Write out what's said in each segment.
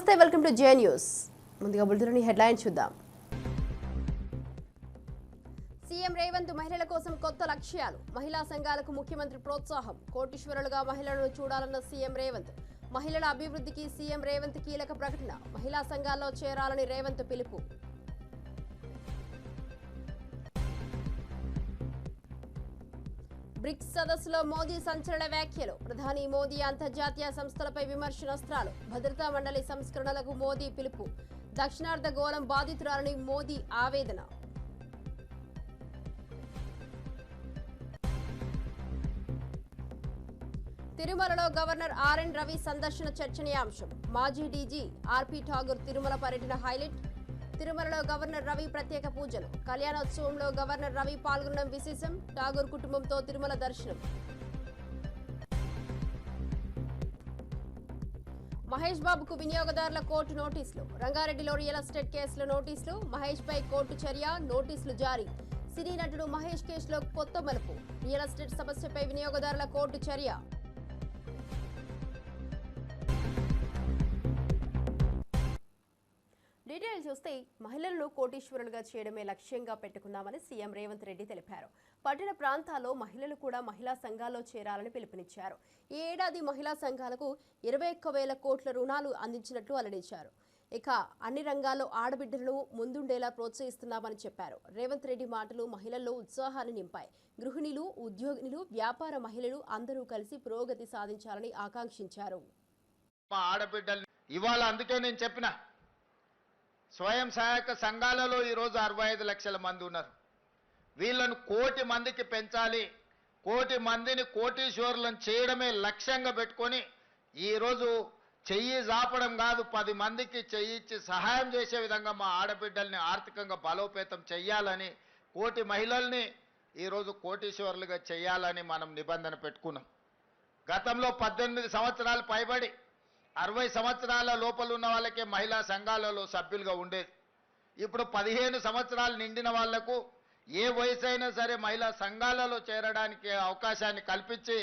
నమస్తే, welcome to J news. ముందుగా bulletin headline చూద్దాం. సీఎం రేవంత్ మహిళల కోసం కొత్త లక్ష్యాలు. మహిళా సంఘాలకు ముఖ్యమంత్రి ప్రోత్సాహం. కోటీశ్వరులుగా మహిళలను చూడాలన్న సీఎం రేవంత్. మహిళల అభివృద్ధికి సీఎం రేవంత్ కీలక ప్రకటన. మహిళా సంఘాల్లో చేరాలని రేవంత్ పిలుపు. బ్రిక్స్ సదస్సులో మోదీ సంచలన వ్యాఖ్యలు. ప్రధాని మోదీ అంతర్జాతీయ సంస్థలపై విమర్శనాస్త్రాలు. భద్రతా మండలి సంస్కరణలకు మోదీ పిలుపు. దక్షిణార్ధ గోళం బాధితురాలని మోదీ ఆవేదన. తిరుమలలో గవర్నర్ ఆర్ఎన్ రవి సందర్శన చర్చనీయాంశం. మాజీ డీజీ ఆర్పీ ఠాగూర్ తిరుమల పర్యటన హైలైట్. తిరుమలలో గవర్నర్ రవి ప్రత్యేక పూజలు. కళ్యాణోత్సవంలో గవర్నర్ రవి పాల్గొనడం విశేషం. ఠాగూర్ కుటుంబంతో తిరుమల దర్శనం. మహేష్ బాబుకు వినియోగదారుల కోర్టు నోటీసులు. రంగారెడ్డిలో రియల్ ఎస్టేట్ కేసులో నోటీసులు. మహేష్ పై కోర్టు చర్య, నోటీసులు జారీ. సినీ నటుడు మహేష్ కేసులో కొత్త మలుపు. రియల్ ఎస్టేట్ సమస్యపై వినియోగదారుల కోర్టు చర్య. డీటెయిల్స్ చూస్తే మహిళలను కోటీశ్వరులుగా చేయడమే లక్ష్యంగా పెట్టుకున్నామని సీఎం రేవంత్ రెడ్డి తెలిపారు. పట్టణ ప్రాంతాల్లో మహిళలు కూడా మహిళా సంఘాల్లో చేరాలని పిలుపునిచ్చారు. ఈ ఏడాది మహిళా సంఘాలకు 21,000 కోట్ల రుణాలు అందించినట్లు వెల్లడించారు. ఇక అన్ని రంగాల్లో ఆడబిడ్డలను ముందుండేలా ప్రోత్సహిస్తున్నామని చెప్పారు. రేవంత్ రెడ్డి మాటలు మహిళల్లో ఉత్సాహాన్ని నింపాయి. గృహిణులు, ఉద్యోగినులు, వ్యాపార మహిళలు అందరూ కలిసి పురోగతి సాధించాలని ఆకాంక్షించారు. అందుకే నేను చెప్పిన స్వయం సహాయక సంఘాలలో ఈరోజు 65 లక్షల మంది ఉన్నారు. వీళ్ళను 1 కోటి మందికి పెంచాలి, 1 కోటి మందిని కోటీశ్వరులను చేయడమే లక్ష్యంగా పెట్టుకొని ఈరోజు చెయ్యి జాపడం కాదు, 10 మందికి చెయ్యిచ్చి సహాయం చేసే విధంగా మా ఆడబిడ్డల్ని ఆర్థికంగా బలోపేతం చెయ్యాలని, 1 కోటి మహిళల్ని ఈరోజు కోటీశ్వరులుగా చేయాలని మనం నిబంధన పెట్టుకున్నాం. గతంలో 18 సంవత్సరాలు పైబడి 60 సంవత్సరాల లోపల ఉన్న వాళ్ళకే మహిళా సంఘాలలో సభ్యులుగా ఉండేది. ఇప్పుడు 15 సంవత్సరాలు నిండిన వాళ్లకు ఏ వయసు అయినా సరే మహిళా సంఘాలలో చేరడానికి అవకాశాన్ని కల్పించి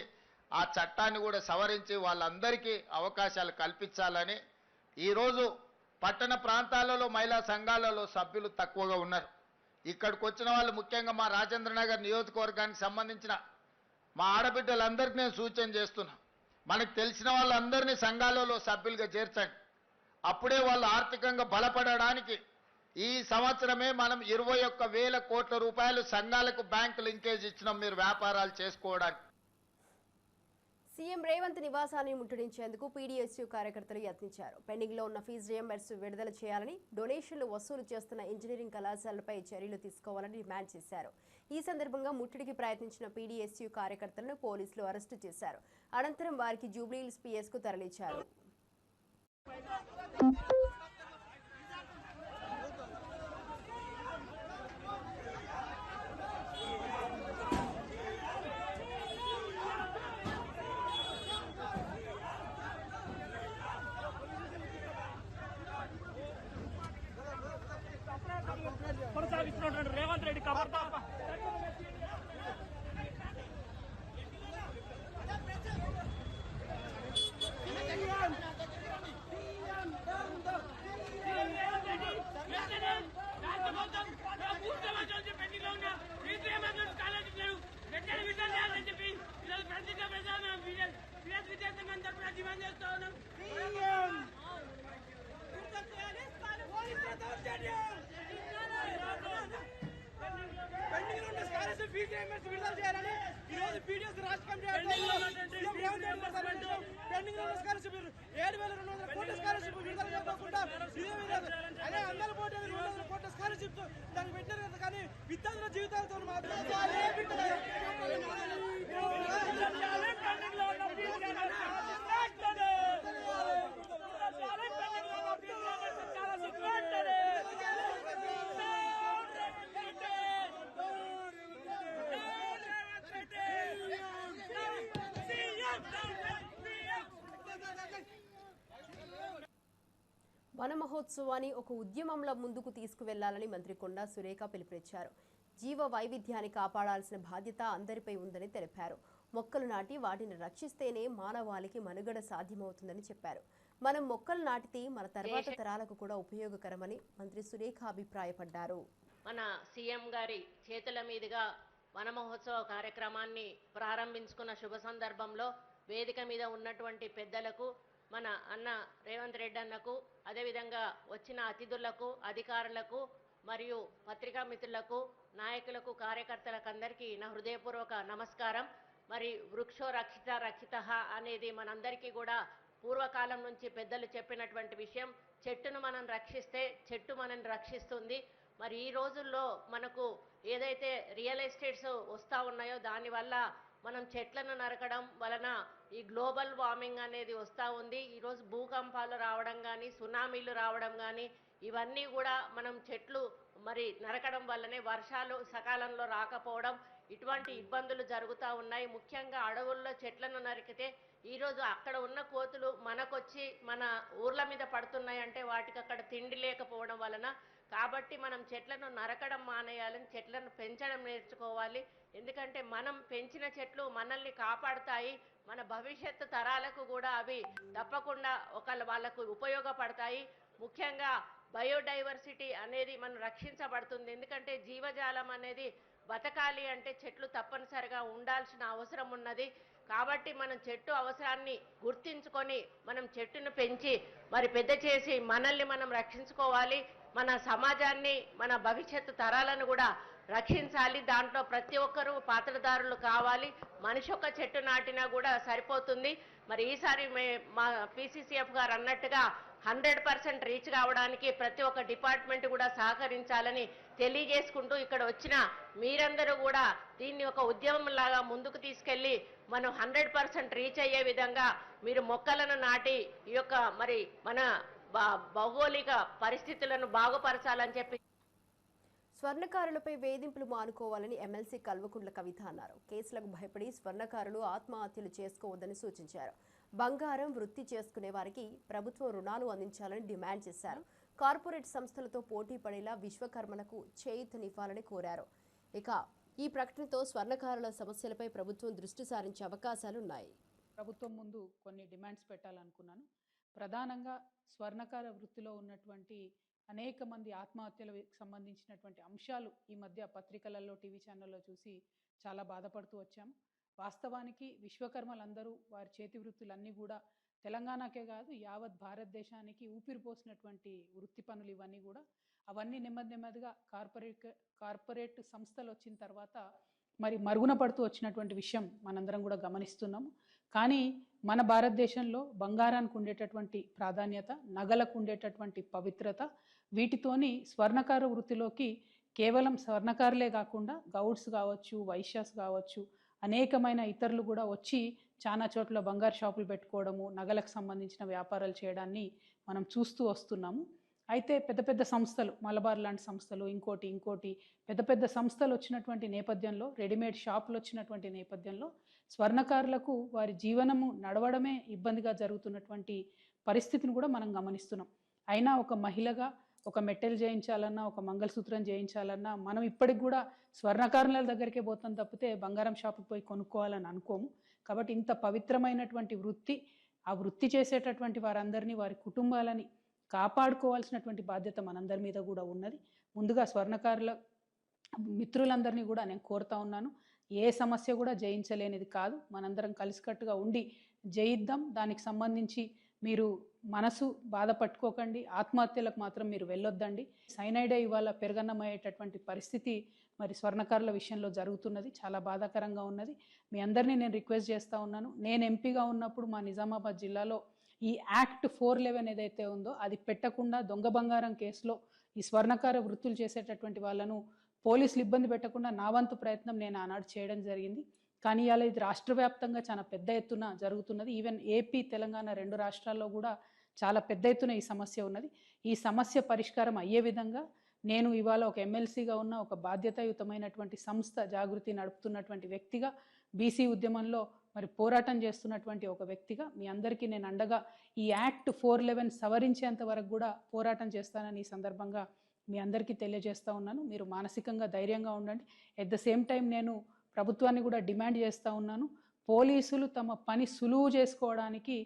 ఆ చట్టాన్ని కూడా సవరించి వాళ్ళందరికీ అవకాశాలు కల్పించాలని ఈరోజు పట్టణ ప్రాంతాలలో మహిళా సంఘాలలో సభ్యులు తక్కువగా ఉన్నారు. ఇక్కడికి వచ్చిన వాళ్ళు ముఖ్యంగా మా రాజేంద్రనగర్ నియోజకవర్గానికి సంబంధించిన మా ఆడబిడ్డలందరికీ నేను సూచన చేస్తున్నా, మనకు తెలిసిన వాళ్ళందరినీ సంఘాలలో సభ్యులుగా చేర్చండి. అప్పుడే వాళ్ళు ఆర్థికంగా బలపడడానికి ఈ సంవత్సరమే మనం 21,000 కోట్ల రూపాయలు సంఘాలకు బ్యాంకు లింకేజ్ ఇచ్చినాం మీరు వ్యాపారాలు చేసుకోవడానికి. సీఎం రేవంత్ నివాసాన్ని ముట్టడించేందుకు పీడీఎస్యూ కార్యకర్తలు యత్నించారు. పెండింగ్లో ఉన్న ఫీజు రియంబర్స్ విడుదల చేయాలని, డొనేషన్లు వసూలు చేస్తున్న ఇంజనీరింగ్ కళాశాలపై చర్యలు తీసుకోవాలని డిమాండ్ చేశారు. ఈ సందర్భంగా ముట్టడికి ప్రయత్నించిన పీడీఎస్యూ కార్యకర్తలను పోలీసులు అరెస్టు చేశారు. అనంతరం వారికి జూబ్లీహిల్స్ పీఎస్కు తరలించారు. రేవంత్ రెడ్డి విడుదల చేయాలని ఈరోజు పీడీఎస్ రాష్ట్ర కమిటీ పెండింగ్ ఉన్న స్కాలర్షిప్ 7,200 కోట్ల స్కాలర్షిప్ విడుదల చేయకుండా అదే అందరూ 200 కోట్ల స్కాలర్షిప్ దానికి పెట్టారు కదా, కానీ విద్యార్థుల జీవితాలతో వన మహోత్సవాన్ని ఒక ఉద్యమంలో ముందుకు తీసుకువెళ్లాలని మంత్రి కొండా సురేఖ పిలుపునిచ్చారు. జీవ వైవిధ్యాన్ని కాపాడాల్సిన బాధ్యత అందరిపై ఉందని తెలిపారు. మొక్కలు నాటి వాటిని రక్షిస్తేనే మానవాళికి మనుగడ సాధ్యమవుతుందని చెప్పారు. మనం మొక్కలు నాటితే మన తర్వాత తరాలకు కూడా ఉపయోగకరమని మంత్రి సురేఖ అభిప్రాయపడ్డారు. మన సీఎం గారి చేతుల మీదుగా వన మహోత్సవ కార్యక్రమాన్ని ప్రారంభించుకున్న శుభ సందర్భంలో వేదిక మీద ఉన్నటువంటి పెద్దలకు, మన అన్న రేవంత్ రెడ్డి అన్నకు, అదేవిధంగా వచ్చిన అతిథులకు, అధికారులకు మరియు పత్రికా మిత్రులకు, నాయకులకు, కార్యకర్తలకు అందరికీ నా హృదయపూర్వక నమస్కారం. మరి వృక్షో రక్షిత రక్షితః అనేది మనందరికీ కూడా పూర్వకాలం నుంచి పెద్దలు చెప్పినటువంటి విషయం. చెట్టును మనం రక్షిస్తే చెట్టు మనల్ని రక్షిస్తుంది. మరి ఈ రోజుల్లో మనకు ఏదైతే రియల్ ఎస్టేట్స్ వస్తూ ఉన్నాయో దానివల్ల మనం చెట్లను నరకడం వలన ఈ గ్లోబల్ వార్మింగ్ అనేది వస్తూ ఉంది. ఈరోజు భూకంపాలు రావడం కానీ, సునామీలు రావడం కానీ, ఇవన్నీ కూడా మనం చెట్లు మరి నరకడం వల్లనే వర్షాలు సకాలంలో రాకపోవడం, ఇటువంటి ఇబ్బందులు జరుగుతూ ఉన్నాయి. ముఖ్యంగా అడవుల్లో చెట్లను నరికితే ఈరోజు అక్కడ ఉన్న కోతులు మనకొచ్చి మన ఊర్ల మీద పడుతున్నాయి అంటే వాటికి అక్కడ తిండి లేకపోవడం వలన. కాబట్టి మనం చెట్లను నరకడం మానేయాలని, చెట్లను పెంచడం నేర్చుకోవాలి. ఎందుకంటే మనం పెంచిన చెట్లు మనల్ని కాపాడుతాయి. మన భవిష్యత్తు తరాలకు కూడా అవి తప్పకుండా వాళ్ళకు ఉపయోగపడతాయి. ముఖ్యంగా బయోడైవర్సిటీ అనేది మనం రక్షించబడుతుంది. ఎందుకంటే జీవజాలం అనేది బతకాలి అంటే చెట్లు తప్పనిసరిగా ఉండాల్సిన అవసరం ఉన్నది. కాబట్టి మనం చెట్టు అవసరాన్ని గుర్తించుకొని మనం చెట్టును పెంచి మరి పెద్ద చేసి మనల్ని మనం రక్షించుకోవాలి. మన సమాజాన్ని, మన భవిష్యత్తు తరాలను కూడా రక్షించాలి. దాంట్లో ప్రతి ఒక్కరూ పాత్రదారులు కావాలి. మనిషి ఒక చెట్టు నాటినా కూడా సరిపోతుంది. మరి ఈసారి మా PCCF గారు అన్నట్టుగా 100% రీచ్ కావడానికి ప్రతి ఒక్క డిపార్ట్మెంట్ కూడా సహకరించాలని తెలియజేసుకుంటూ, ఇక్కడ వచ్చిన మీరందరూ కూడా దీన్ని ఒక ఉద్యమం లాగా ముందుకు తీసుకెళ్లి మనం 100% రీచ్ అయ్యే విధంగా మీరు మొక్కలను నాటి ఈ యొక్క మరి మన భౌగోళిక పరిస్థితులను బాగుపరచాలని చెప్పి. స్వర్ణకారులపై వేధింపులు మానుకోవాలని ఎమ్మెల్సీ కల్వకుంట్ల కవిత అన్నారు. కేసులకు భయపడి స్వర్ణకారులు ఆత్మహత్యలు చేసుకోవద్దని సూచించారు. బంగారం వృత్తి చేసుకునే వారికి ప్రభుత్వం రుణాలు అందించాలని డిమాండ్ చేశారు. కార్పొరేట్ సంస్థలతో పోటీ పడేలా విశ్వకర్మలకు చేయూతనివ్వాలని కోరారు. ఇక ఈ ప్రకటనతో స్వర్ణకారుల సమస్యలపై ప్రభుత్వం దృష్టి సారించే అవకాశాలున్నాయి. ప్రభుత్వం ముందు కొన్ని డిమాండ్స్ పెట్టాలనుకున్నాను. ప్రధానంగా స్వర్ణకార వృత్తిలో ఉన్నటువంటి అనేక మంది ఆత్మహత్యలకు సంబంధించినటువంటి అంశాలు ఈ మధ్య పత్రికలలో, టీవీ ఛానల్లో చూసి చాలా బాధపడుతూ వచ్చాము. వాస్తవానికి విశ్వకర్మలందరూ వారి చేతి వృత్తులన్నీ కూడా తెలంగాణకే కాదు యావత్ భారతదేశానికి ఊపిరిపోసినటువంటి వృత్తి పనులు ఇవన్నీ కూడా. అవన్నీ నెమ్మదిగా కార్పొరేట్ సంస్థలు వచ్చిన తర్వాత మరి మరుగున పడుతూ వచ్చినటువంటి విషయం మనందరం కూడా గమనిస్తున్నాము. కానీ మన భారతదేశంలో బంగారానికి ఉండేటటువంటి ప్రాధాన్యత, నగలకు ఉండేటటువంటి పవిత్రత, వీటితోని స్వర్ణకార వృత్తిలోకి కేవలం స్వర్ణకారులే కాకుండా గౌడ్స్ కావచ్చు, వైశ్యాస్ కావచ్చు, అనేకమైన ఇతరులు కూడా వచ్చి చాలా చోట్ల బంగారు షాపులు పెట్టుకోవడము, నగలకు సంబంధించిన వ్యాపారాలు చేయడాన్ని మనం చూస్తూ వస్తున్నాము. అయితే పెద్ద పెద్ద సంస్థలు, మలబార్ లాంటి సంస్థలు, ఇంకోటి పెద్ద సంస్థలు వచ్చినటువంటి నేపథ్యంలో, రెడీమేడ్ షాపులు వచ్చినటువంటి నేపథ్యంలో స్వర్ణకారులకు వారి జీవనము నడవడమే ఇబ్బందిగా జరుగుతున్నటువంటి పరిస్థితిని కూడా మనం గమనిస్తున్నాం. అయినా ఒక మహిళగా ఒక మెట్టెలు చేయించాలన్నా, ఒక మంగళసూత్రం చేయించాలన్నా మనం ఇప్పటికి కూడా స్వర్ణకారుల దగ్గరికే పోతాం తప్పితే బంగారం షాపుకి పోయి కొనుక్కోవాలని అనుకోము. కాబట్టి ఇంత పవిత్రమైనటువంటి వృత్తి, ఆ వృత్తి చేసేటటువంటి వారందరినీ, వారి కుటుంబాలని కాపాడుకోవాల్సినటువంటి బాధ్యత మనందరి మీద కూడా ఉన్నది. ముందుగా స్వర్ణకారుల మిత్రులందరినీ కూడా నేను కోరుతా ఉన్నాను, ఏ సమస్య కూడా జయించలేనిది కాదు. మనందరం కలిసికట్టుగా ఉండి జయిద్దాం. దానికి సంబంధించి మీరు మనసు బాధ పట్టుకోకండి, ఆత్మహత్యలకు మాత్రం మీరు వెళ్ళొద్దండి. సైనైడే ఇవాళ పెరగన్నమయ్యేటటువంటి పరిస్థితి మరి స్వర్ణకారుల విషయంలో జరుగుతున్నది. చాలా బాధాకరంగా ఉన్నది. మీ అందరినీ నేను రిక్వెస్ట్ చేస్తూ ఉన్నాను. నేను ఎంపీగా ఉన్నప్పుడు మా నిజామాబాద్ జిల్లాలో ఈ యాక్ట్ 411 ఏదైతే ఉందో అది పెట్టకుండా దొంగ బంగారం కేసులో ఈ స్వర్ణకార వృత్తులు చేసేటటువంటి వాళ్ళను పోలీసులు ఇబ్బంది పెట్టకుండా నా వంతు ప్రయత్నం నేను ఆనాడు చేయడం జరిగింది. కానీ ఇవాళ ఇది రాష్ట్ర వ్యాప్తంగా చాలా పెద్ద ఎత్తున జరుగుతున్నది. ఈవెన్ ఏపీ, తెలంగాణ 2 రాష్ట్రాల్లో కూడా చాలా పెద్ద ఎత్తున ఈ సమస్య ఉన్నది. ఈ సమస్య పరిష్కారం అయ్యే విధంగా నేను ఇవాళ ఒక ఎమ్మెల్సీగా ఉన్న ఒక బాధ్యతాయుతమైనటువంటి సంస్థ జాగృతి నడుపుతున్నటువంటి వ్యక్తిగా, బీసీ ఉద్యమంలో మరి పోరాటం చేస్తున్నటువంటి ఒక వ్యక్తిగా మీ అందరికీ నేను అండగా ఈ యాక్ట్ 411 సవరించేంత వరకు కూడా పోరాటం చేస్తానని ఈ సందర్భంగా మీ అందరికీ తెలియజేస్తూ ఉన్నాను. మీరు మానసికంగా ధైర్యంగా ఉండండి. ఎట్ ద సేమ్ టైం నేను ప్రభుత్వాన్ని కూడా డిమాండ్ చేస్తూ ఉన్నాను, పోలీసులు తమ పని సులువు చేసుకోవడానికి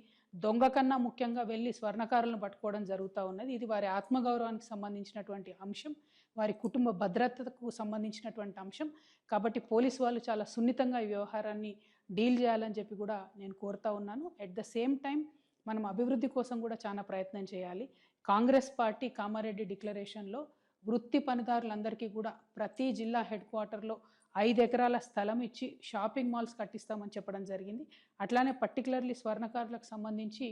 దొంగ కన్నా ముఖ్యంగా వెళ్ళి స్వర్ణకారులను పట్టుకోవడం జరుగుతూ ఉన్నది. ఇది వారి ఆత్మగౌరవానికి సంబంధించినటువంటి అంశం, వారి కుటుంబ భద్రతకు సంబంధించినటువంటి అంశం. కాబట్టి పోలీసు వాళ్ళు చాలా సున్నితంగా ఈ వ్యవహారాన్ని డీల్ చేయాలని చెప్పి కూడా నేను కోరుతా ఉన్నాను. ఎట్ ద సేమ్ టైం మనం అభివృద్ధి కోసం కూడా చాలా ప్రయత్నం చేయాలి. కాంగ్రెస్ పార్టీ కామారెడ్డి డిక్లరేషన్లో వృత్తి పనిదారులందరికీ కూడా ప్రతి జిల్లా హెడ్ క్వార్టర్లో 5 ఎకరాల స్థలం ఇచ్చి షాపింగ్ మాల్స్ కట్టిస్తామని చెప్పడం జరిగింది. అట్లానే పర్టికులర్లీ స్వర్ణకారులకు సంబంధించి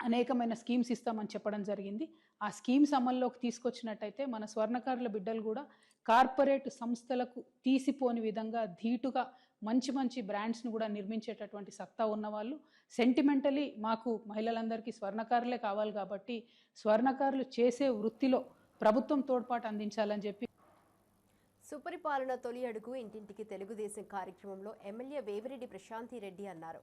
అనేకమైన స్కీమ్స్ ఇస్తామని చెప్పడం జరిగింది. ఆ స్కీమ్స్ అమల్లోకి తీసుకొచ్చినట్టయితే మన స్వర్ణకారుల బిడ్డలు కూడా కార్పొరేట్ సంస్థలకు తీసిపోని విధంగా ధీటుగా మంచి మంచి బ్రాండ్స్ను కూడా నిర్మించేటటువంటి సత్తా ఉన్నవాళ్ళు. సెంటిమెంటలీ మాకు మహిళలందరికీ స్వర్ణకారులే కావాలి కాబట్టి స్వర్ణకారులు చేసే వృత్తిలో ప్రభుత్వం తోడ్పాటు అందించాలని చెప్పి సుపరిపాలన తొలి అడుగు ఇంటింటికి తెలుగుదేశం కార్యక్రమంలో ఎమ్మెల్యే వేమిరెడ్డి ప్రశాంతి రెడ్డి అన్నారు.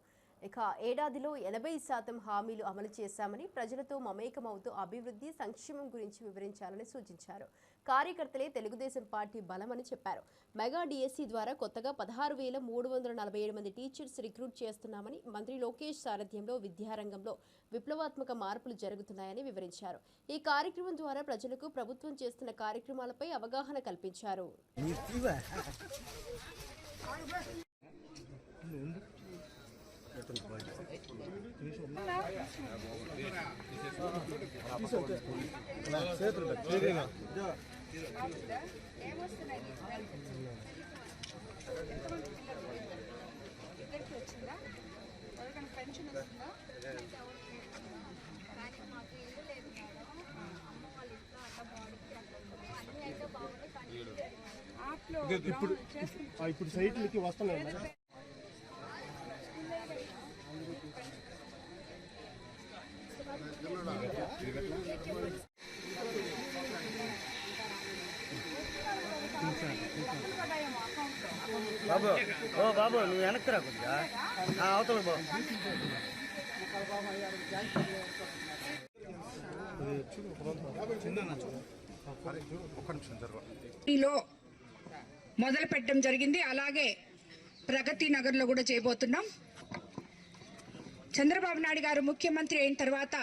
ఇక ఏడాదిలో 80% హామీలు అమలు చేశామని, ప్రజలతో మమేకమవుతూ అభివృద్ధి సంక్షేమం గురించి వివరించాలని సూచించారు. కార్యకర్తలే తెలుగుదేశం పార్టీ బలమని చెప్పారు. మెగా డిఎస్సి ద్వారా కొత్తగా 16,347 మంది టీచర్స్ రిక్రూట్ చేస్తున్నామని, మంత్రి లోకేష్ సారథ్యంలో విద్యారంగంలో విప్లవాత్మక మార్పులు జరుగుతున్నాయని వివరించారు. ఈ కార్యక్రమం ద్వారా ప్రజలకు ప్రభుత్వం చేస్తున్న కార్యక్రమాలపై అవగాహన కల్పించారు. ఇప్పుడు సైట్లకి వస్తున్నాయి. బాబు ఓ బాబు నువ్వు వెనక్కి రా కొద్దిగా అవతల బాబు మొదలు పెట్టడం జరిగింది. అలాగే ప్రగతి నగర్లో కూడా చేయబోతున్నాం. చంద్రబాబు నాయుడు గారు ముఖ్యమంత్రి అయిన తర్వాత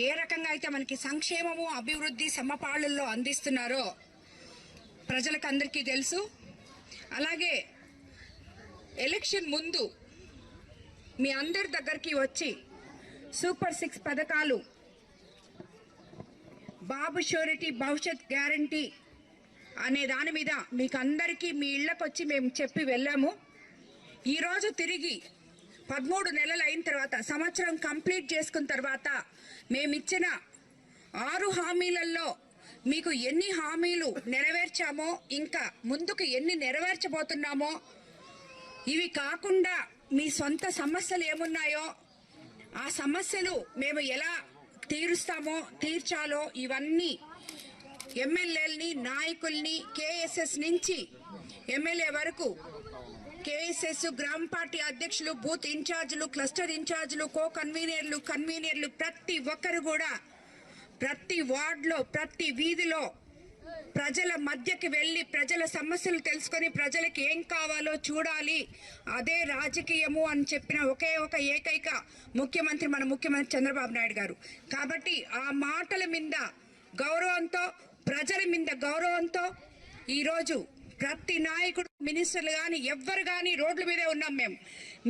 ఏ రకంగా అయితే మనకి సంక్షేమము అభివృద్ధి సమపాళ్ళల్లో అందిస్తున్నారో ప్రజలకు అందరికీ తెలుసు. అలాగే ఎలక్షన్ ముందు మీ అందరి దగ్గరికి వచ్చి సూపర్ 6 పథకాలు, బాబు షూరిటీ, భవిష్యత్ గ్యారంటీ అనే దాని మీద మీకు అందరికీ మీ ఇళ్లకు వచ్చి మేము చెప్పి వెళ్ళాము. ఈరోజు తిరిగి 13 నెలలు అయిన తర్వాత, సంవత్సరం కంప్లీట్ చేసుకున్న తర్వాత మేమిచ్చిన 6 హామీలలో మీకు ఎన్ని హామీలు నెరవేర్చామో, ఇంకా ముందుకు ఎన్ని నెరవేర్చబోతున్నామో, ఇవి కాకుండా మీ సొంత సమస్యలు ఏమున్నాయో ఆ సమస్యలు మేము ఎలా తీర్చాలో ఇవన్నీ ఎమ్మెల్యేలని, నాయకుల్ని, కేఎస్ఎస్ నుంచి ఎమ్మెల్యే వరకు, కేఎస్ఎస్, గ్రామ పార్టీ అధ్యక్షులు, బూత్ ఇన్ఛార్జీలు, క్లస్టర్ ఇన్ఛార్జీలు, కో కన్వీనర్లు ప్రతి ఒక్కరు కూడా ప్రతి వార్డులో, ప్రతి వీధిలో ప్రజల మధ్యకి వెళ్ళి ప్రజల సమస్యలు తెలుసుకొని ప్రజలకు ఏం కావాలో చూడాలి, అదే రాజకీయము అని చెప్పిన ఒకే ఒక ఏకైక ముఖ్యమంత్రి మన ముఖ్యమంత్రి చంద్రబాబు నాయుడు గారు. కాబట్టి ఆ మాటల మీద గౌరవంతో, ప్రజల మీద గౌరవంతో ఈరోజు ప్రతి నాయకుడు, మినిస్టర్లు కానీ ఎవ్వరు కానీ రోడ్ల మీదే ఉన్నాం. మేము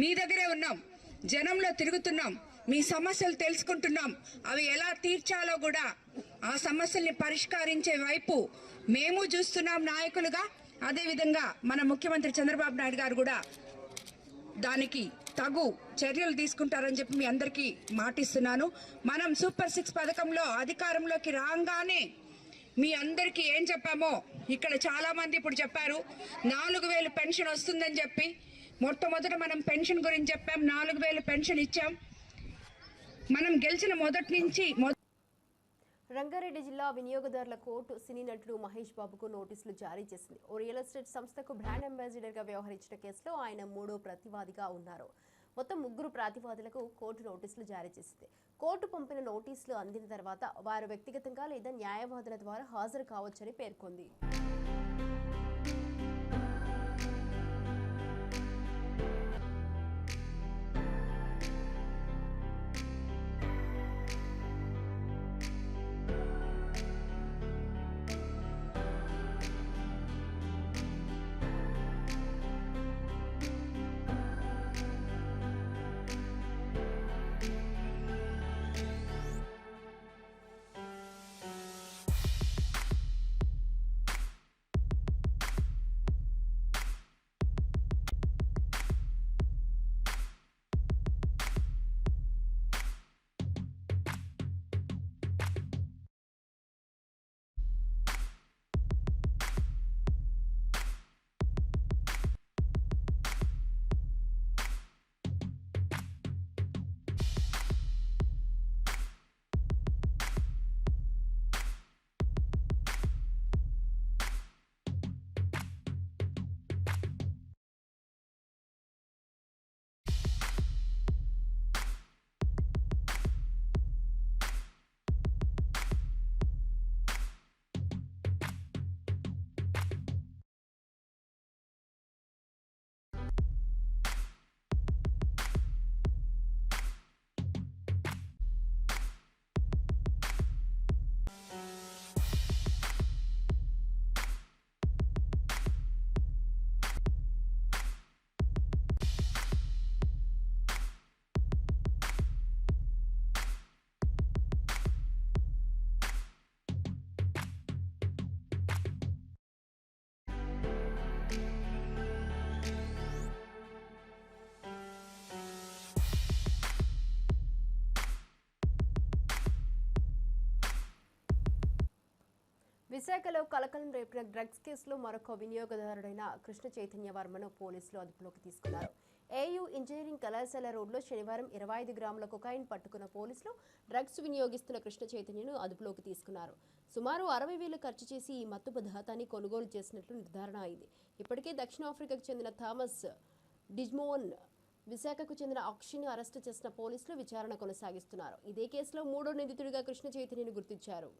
మీ దగ్గరే ఉన్నాం, జనంలో తిరుగుతున్నాం, మీ సమస్యలు తెలుసుకుంటున్నాం. అవి ఎలా తీర్చాలో కూడా ఆ సమస్యల్ని పరిష్కరించే వైపు మేము చూస్తున్నాం నాయకులుగా. అదేవిధంగా మన ముఖ్యమంత్రి చంద్రబాబు నాయుడు గారు కూడా దానికి తగు చర్యలు తీసుకుంటారని చెప్పి మీ అందరికీ మాటిస్తున్నాను. మనం సూపర్ 6 పథకంలో అధికారంలోకి రాగానే మీ అందరికీ ఏం చెప్పామో ఇక్కడ చాలా మంది ఇప్పుడు చెప్పారు. 4,000 పెన్షన్ వస్తుందని చెప్పి మొట్టమొదట మనం పెన్షన్ గురించి చెప్పాం. 4,000 పెన్షన్ ఇచ్చాం. మనం గెలిచిన మొదటి నుంచి రంగారెడ్డి జిల్లా వినియోగదారుల కోర్టు సినీ నటుడు మహేష్ బాబుకు నోటీసులు జారీ చేసింది. ఓ రియల్ ఎస్టేట్ సంస్థకు బ్రాండ్ అంబాసిడర్గా వ్యవహరించిన కేసులో ఆయన 3వ ప్రతివాదిగా ఉన్నారు. మొత్తం 3 ప్రతివాదులకు కోర్టు నోటీసులు జారీ చేసింది. కోర్టు పంపిన నోటీసులు అందిన తర్వాత వారు వ్యక్తిగతంగా లేదా న్యాయవాదుల ద్వారా హాజరు కావచ్చని పేర్కొంది. విశాఖలో కలకలం రేపిన డ్రగ్స్ కేసులో మరొక వినియోగదారుడైన కృష్ణ చైతన్య వర్మను పోలీసులు అదుపులోకి తీసుకున్నారు. ఏయూ ఇంజనీరింగ్ కళాశాల రోడ్లో శనివారం 25 గ్రాముల కొకాయిన్ పట్టుకున్న పోలీసులు డ్రగ్స్ వినియోగిస్తున్న కృష్ణ చైతన్యను అదుపులోకి తీసుకున్నారు. సుమారు 60,000 ఖర్చు చేసి ఈ మత్తు పదార్థాన్ని కొనుగోలు చేసినట్లు నిర్ధారణ అయింది. ఇప్పటికే దక్షిణాఫ్రికాకు చెందిన థామస్ డిజ్మోన్, విశాఖకు చెందిన అక్షిని అరెస్టు చేసిన పోలీసులు విచారణ కొనసాగిస్తున్నారు. ఇదే కేసులో 3వ నిందితుడిగా కృష్ణ చైతన్యను గుర్తించారు.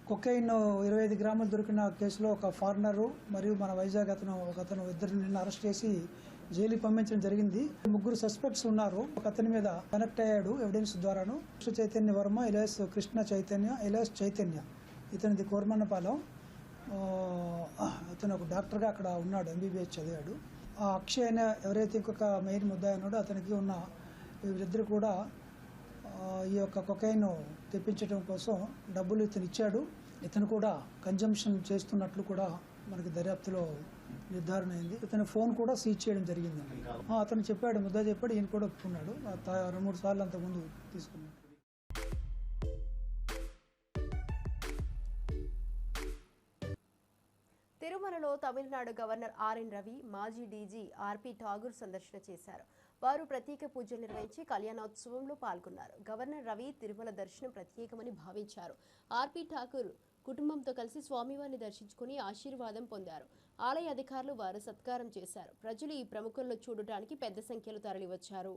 కొకైన్ 25 గ్రాములు దొరికిన కేసులో ఒక ఫారినరు మరియు మన వైజాగ్ అతను ఇద్దరిని అరెస్ట్ చేసి జైలుకి పంపించడం జరిగింది. 3 సస్పెక్ట్స్ ఉన్నారు. ఒక అతని మీద కనెక్ట్ అయ్యాడు ఎవిడెన్స్ ద్వారాను. కృష్ణ చైతన్య వర్మ ఎలియాస్ కృష్ణ చైతన్య ఎలియాస్ చైతన్య, ఇతనిది కోరమన్నపాలెం. అతను ఒక డాక్టర్గా అక్కడ ఉన్నాడు, MBBS చదివాడు. ఆ అక్షయ్ అనే ఎవరైతే ఇంకొక మెయిన్ ముద్దాయి ఉన్నాడో అతనికి ఉన్న వీరిద్దరు కూడా ఈ యొక్క కొకైన్ తెప్పించడం కోసం డబ్బులు ఇతను ఇచ్చాడు. ఇతను కూడా కన్జంప్షన్ చేస్తున్నట్లు కూడా మనకి దర్యాప్తులో నిర్ధారణ అయింది. ఇతని ఫోన్ కూడా సీజ్ చేయడం జరిగింది. అతను చెప్పాడు, ముద్దా చెప్పాడు, ఈయన కూడా ఒప్పుకున్నాడు. 2-3 సార్లు అంతకుముందు తీసుకున్నాడు. తిరుమలలో తమిళనాడు గవర్నర్ ఆర్ఎన్ రవి, మాజీ డీజీ ఆర్పి ఠాగూర్ సందర్శన చేశారు. వారు ప్రత్యేక పూజలు నిర్వహించి కళ్యాణోత్సవంలో పాల్గొన్నారు. గవర్నర్ రవి తిరుమల దర్శనం ప్రత్యేకమని భావించారు. ఆర్పి ఠాకూర్ కుటుంబంతో కలిసి స్వామివారిని దర్శించుకుని ఆశీర్వాదం పొందారు. ఆలయ అధికారులు వారు సత్కారం చేశారు. ప్రజలు ఈ ప్రముఖులను చూడటానికి పెద్ద సంఖ్యలో తరలివచ్చారు.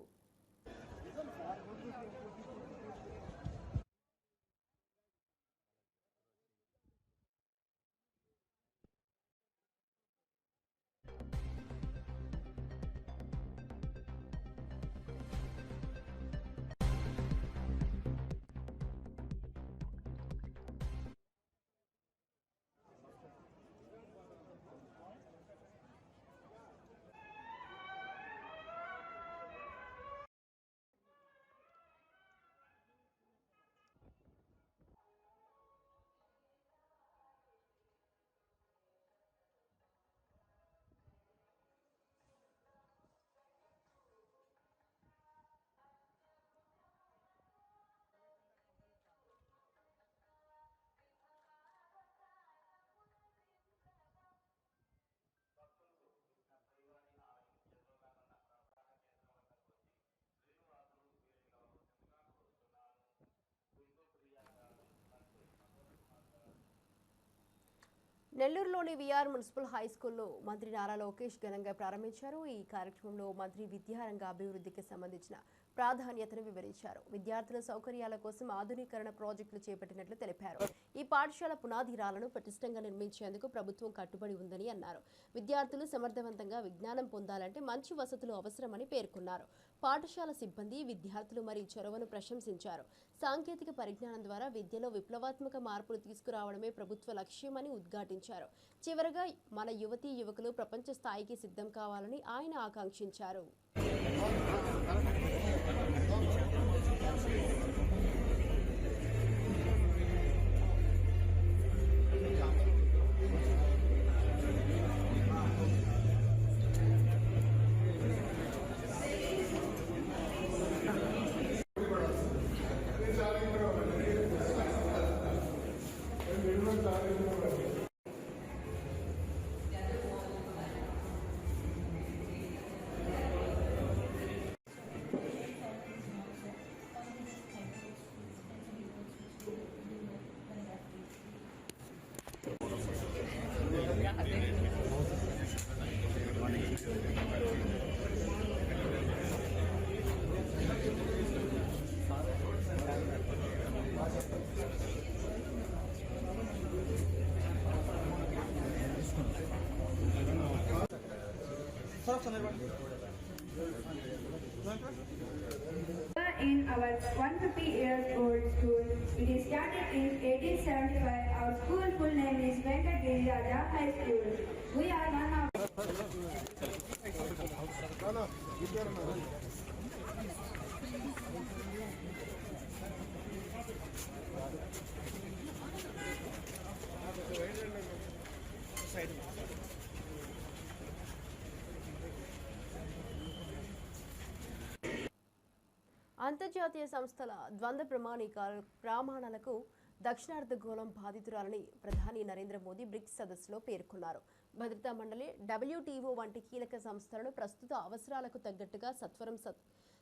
నెల్లూరులోని విఆర్ మున్సిపల్ హై స్కూల్లో మంత్రి నారా లోకేష్ ఘనంగా ప్రారంభించారు. ఈ కార్యక్రమంలో మంత్రి విద్యారంగ అభివృద్ధికి సంబంధించిన ప్రాధాన్యతను వివరించారు. విద్యార్థుల సౌకర్యాల కోసం ఆధునీకరణ ప్రాజెక్టులు చేపట్టినట్లు తెలిపారు. ఈ పాఠశాల పునాది రాళ్లను పటిష్టంగా నిర్మించేందుకు ప్రభుత్వం కట్టుబడి ఉందని అన్నారు. విద్యార్థులు సమర్థవంతంగా విజ్ఞానం పొందాలంటే మంచి వసతులు అవసరమని పేర్కొన్నారు. పాఠశాల సిబ్బంది, విద్యార్థులు మరి చొరవను ప్రశంసించారు. సాంకేతిక పరిజ్ఞానం ద్వారా విద్యలో విప్లవాత్మక మార్పులు తీసుకురావడమే ప్రభుత్వ లక్ష్యమని ఉద్ఘాటించారు. చివరగా మన యువతీ యువకులు ప్రపంచ స్థాయికి సిద్ధం కావాలని ఆయన ఆకాంక్షించారు. In our 150-year-old school, it is started in 1875. Our school full name is Venkat Giriraja High School. We are one of side. అంతర్జాతీయ సంస్థల ద్వంద్వ ప్రమాణాలకు దక్షిణార్ధగోళం బాధితురాలని ప్రధాని నరేంద్ర మోదీ బ్రిక్స్ సదస్సులో పేర్కొన్నారు. భద్రతా మండలి, WTO వంటి కీలక సంస్థలను ప్రస్తుత అవసరాలకు తగ్గట్టుగా సత్వరం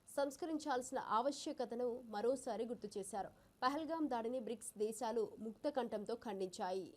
సంస్కరించాల్సిన ఆవశ్యకతను మరోసారి గుర్తు చేశారు. పహల్గాం దాడిని బ్రిక్స్ దేశాలు ముక్తకంఠంతో ఖండించాయి.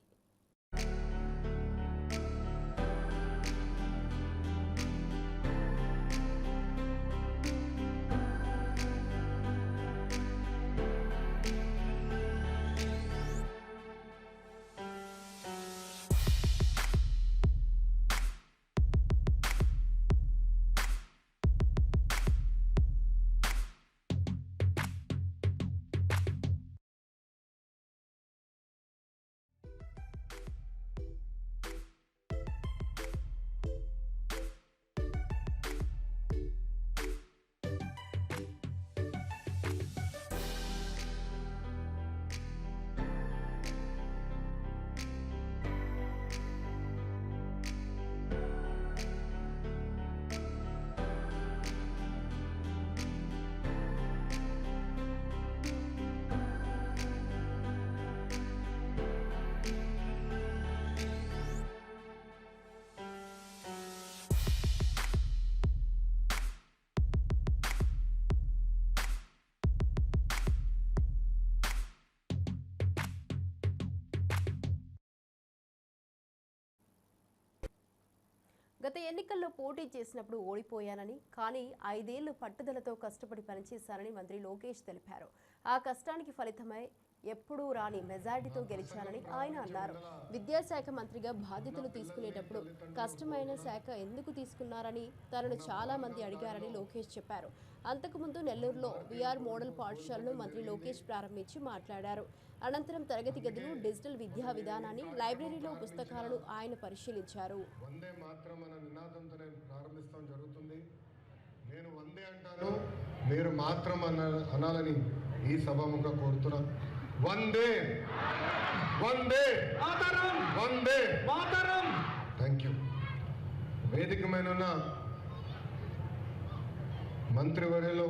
గత ఎన్నికల్లో పోటీ చేసినప్పుడు ఓడిపోయానని, కానీ 5 ఏళ్లు పట్టుదలతో కష్టపడి పనిచేశానని మంత్రి లోకేష్ తెలిపారు. ఆ కష్టానికి ఫలితమై ఎప్పుడూ రాని మెజారిటీతో గెలిచానని ఆయన అన్నారు. విద్యాశాఖ మంత్రిగా బాధ్యతలు తీసుకునేటప్పుడు కష్టమైన శాఖ ఎందుకు తీసుకున్నారని తనను చాలా మంది అడిగారని లోకేష్ చెప్పారు. అంతకుముందు నెల్లూరులో విఆర్ మోడల్ పాఠశాలను మంత్రి లోకేష్ ప్రారంభించి మాట్లాడారు. అనంతరం తరగతి గదులు, డిజిటల్ విద్యా విధానాన్ని, లైబ్రరీలో పుస్తకాలను ఆయన పరిశీలించారు. వందే మాత్రం అనే నినాదంతో నేను ప్రారంభిస్తాం జరుగుతుంది. నేను వందే అంటాను, మీరు మాత్రం అనాలని ఈ సభాముఖ కోరుతున్నా. వందే వందే మాతరం, వందే మాతరం. Thank you. వేదిక మీద ఉన్న మంత్రివర్యులు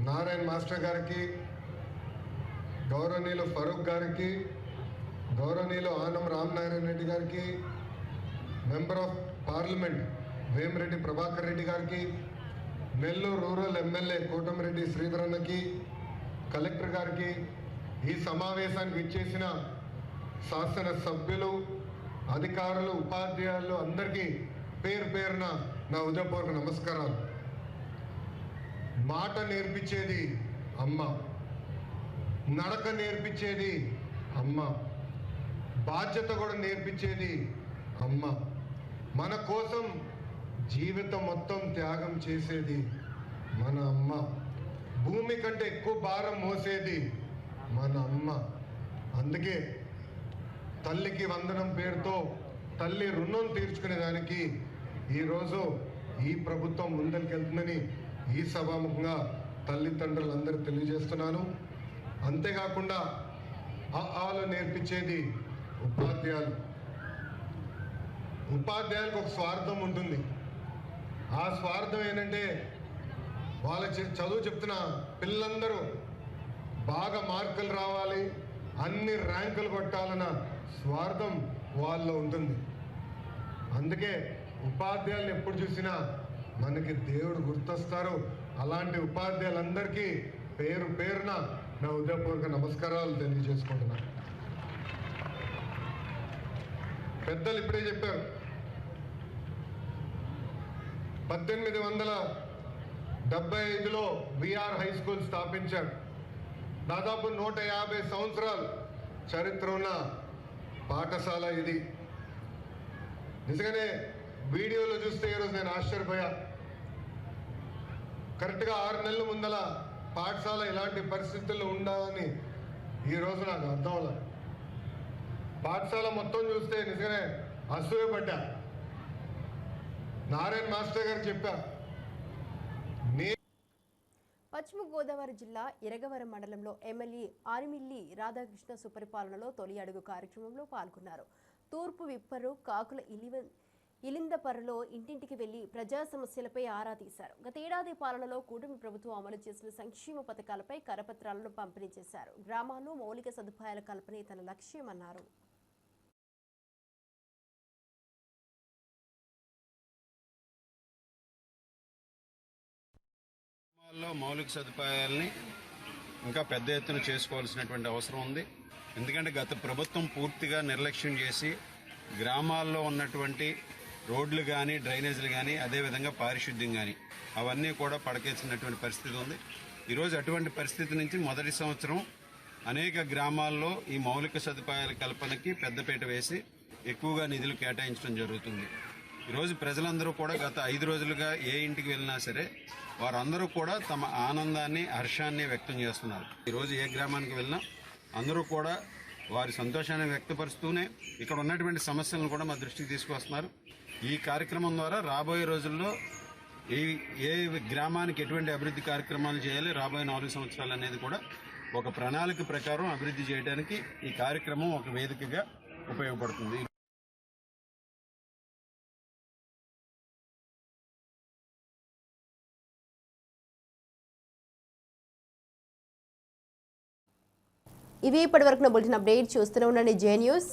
నారాయణ మాస్టర్ గారికి, గౌరవనీయులు ఫరూక్ గారికి, గౌరవనీయులు ఆనం రామనారాయణ రెడ్డి గారికి, member of parliament Vemireddy Prabhakar Reddy గారికి, నెల్లూరు రూరల్ ఎమ్మెల్యే కోటమిరెడ్డి శ్రీధరన్నకి, కలెక్టర్ గారికి, ఈ సమావేశానికి ఇచ్చేసిన శాసన సభ్యులు, అధికారులు, ఉపాధ్యాయులు అందరికీ పేరు పేరున నా ఉదయపూర్వక నమస్కారాలు. మాట నేర్పించేది అమ్మ, నడక నేర్పించేది అమ్మ, బాధ్యత కూడా నేర్పించేది అమ్మ, మన కోసం జీవితం మొత్తం త్యాగం చేసేది మన అమ్మ, భూమి కంటే ఎక్కువ భారం మోసేది మన అమ్మ. అందుకే తల్లికి వందనం పేరుతో తల్లి రుణం తీర్చుకునే దానికి ఈరోజు ఈ ప్రభుత్వం ముందరికెళ్తుందని ఈ సభాముఖంగా తల్లిదండ్రులందరూ తెలియజేస్తున్నాను. అంతేకాకుండా ఆలు నేర్పించేది ఉపాధ్యాయులు. ఉపాధ్యాయులకు ఒక స్వార్థం ఉంటుంది. ఆ స్వార్థం ఏంటంటే వాళ్ళ చదువు చెప్తున్న పిల్లలందరూ బాగా మార్కులు రావాలి, అన్ని ర్యాంకులు కొట్టాలన్న స్వార్థం వాళ్ళలో ఉంటుంది. అందుకే ఉపాధ్యాయులను ఎప్పుడు చూసినా మనకి దేవుడు గుర్తొస్తారు. అలాంటి ఉపాధ్యాయులందరికీ పేరు పేరున నా ఉదయపూర్వక నమస్కారాలు తెలియజేసుకుంటున్నా. పెద్దలు ఇప్పుడే చెప్పారు, 1875లో విఆర్ హై స్కూల్ స్థాపించారు. దాదాపు 150 సంవత్సరాలు చరిత్ర ఉన్న పాఠశాల ఇది. నిజంగానే వీడియోలో చూస్తే ఈరోజు నేను ఆశ్చర్యపోయా. కరెక్ట్గా 6 నెలల ముందల పాఠశాల ఇలాంటి పరిస్థితుల్లో ఉండాలని ఈరోజు నాకు అర్థం అవ్వలే. పాఠశాల మొత్తం చూస్తే నిజంగానే అసూయపడ్డా. నారాయణ మాస్టర్ గారు చెప్పా, పశ్చిమ గోదావరి జిల్లా ఇరగవరం మండలంలో ఎమ్మెల్యే ఆరిమిల్లి రాధాకృష్ణ సుపరిపాలనలో తొలి అడుగు కార్యక్రమంలో పాల్గొన్నారు. తూర్పు విప్పరు కాకుల ఇలిందపర్రులో ఇంటింటికి వెళ్లి ప్రజా సమస్యలపై ఆరా తీశారు. గత ఏడాది పాలనలో కూటమి ప్రభుత్వం అమలు చేసిన సంక్షేమ పథకాలపై కరపత్రాలను పంపిణీ చేశారు. గ్రామాల్లో మౌలిక సదుపాయాల కల్పనే తన లక్ష్యమన్నారు. మౌలిక సదుపాయాలని ఇంకా పెద్ద ఎత్తున చేసుకోవాల్సినటువంటి అవసరం ఉంది. ఎందుకంటే గత ప్రభుత్వం పూర్తిగా నిర్లక్ష్యం చేసి గ్రామాల్లో ఉన్నటువంటి రోడ్లు కానీ డ్రైనేజీలు కానీ అదేవిధంగా పారిశుద్ధ్యం కానీ అవన్నీ కూడా పడకేసినటువంటి పరిస్థితి ఉంది. ఈరోజు అటువంటి పరిస్థితి నుంచి మొదటి సంవత్సరం అనేక గ్రామాల్లో ఈ మౌలిక సదుపాయాల కల్పనకి పెద్దపీట వేసి ఎక్కువగా నిధులు కేటాయించడం జరుగుతుంది. ఈరోజు ప్రజలందరూ కూడా గత 5 రోజులుగా ఏ ఇంటికి వెళ్ళినా సరే వారందరూ కూడా తమ ఆనందాన్ని హర్షాన్ని వ్యక్తం చేస్తున్నారు. ఈరోజు ఏ గ్రామానికి వెళ్ళినా అందరూ కూడా వారి సంతోషాన్ని వ్యక్తపరుస్తూనే ఇక్కడ ఉన్నటువంటి సమస్యలను కూడా మా దృష్టికి తీసుకొస్తున్నారు. ఈ కార్యక్రమం ద్వారా రాబోయే రోజుల్లో ఏ గ్రామానికి ఎటువంటి అభివృద్ధి కార్యక్రమాలు చేయాలి, రాబోయే 4 సంవత్సరాలు అనేది కూడా ఒక ప్రణాళిక ప్రకారం అభివృద్ధి చేయడానికి ఈ కార్యక్రమం ఒక వేదికగా ఉపయోగపడుతుంది. ఇవి ఇప్పటివరకు నా బులెటిన్ అప్డేట్ చూస్తూనే ఉండండి జే న్యూస్.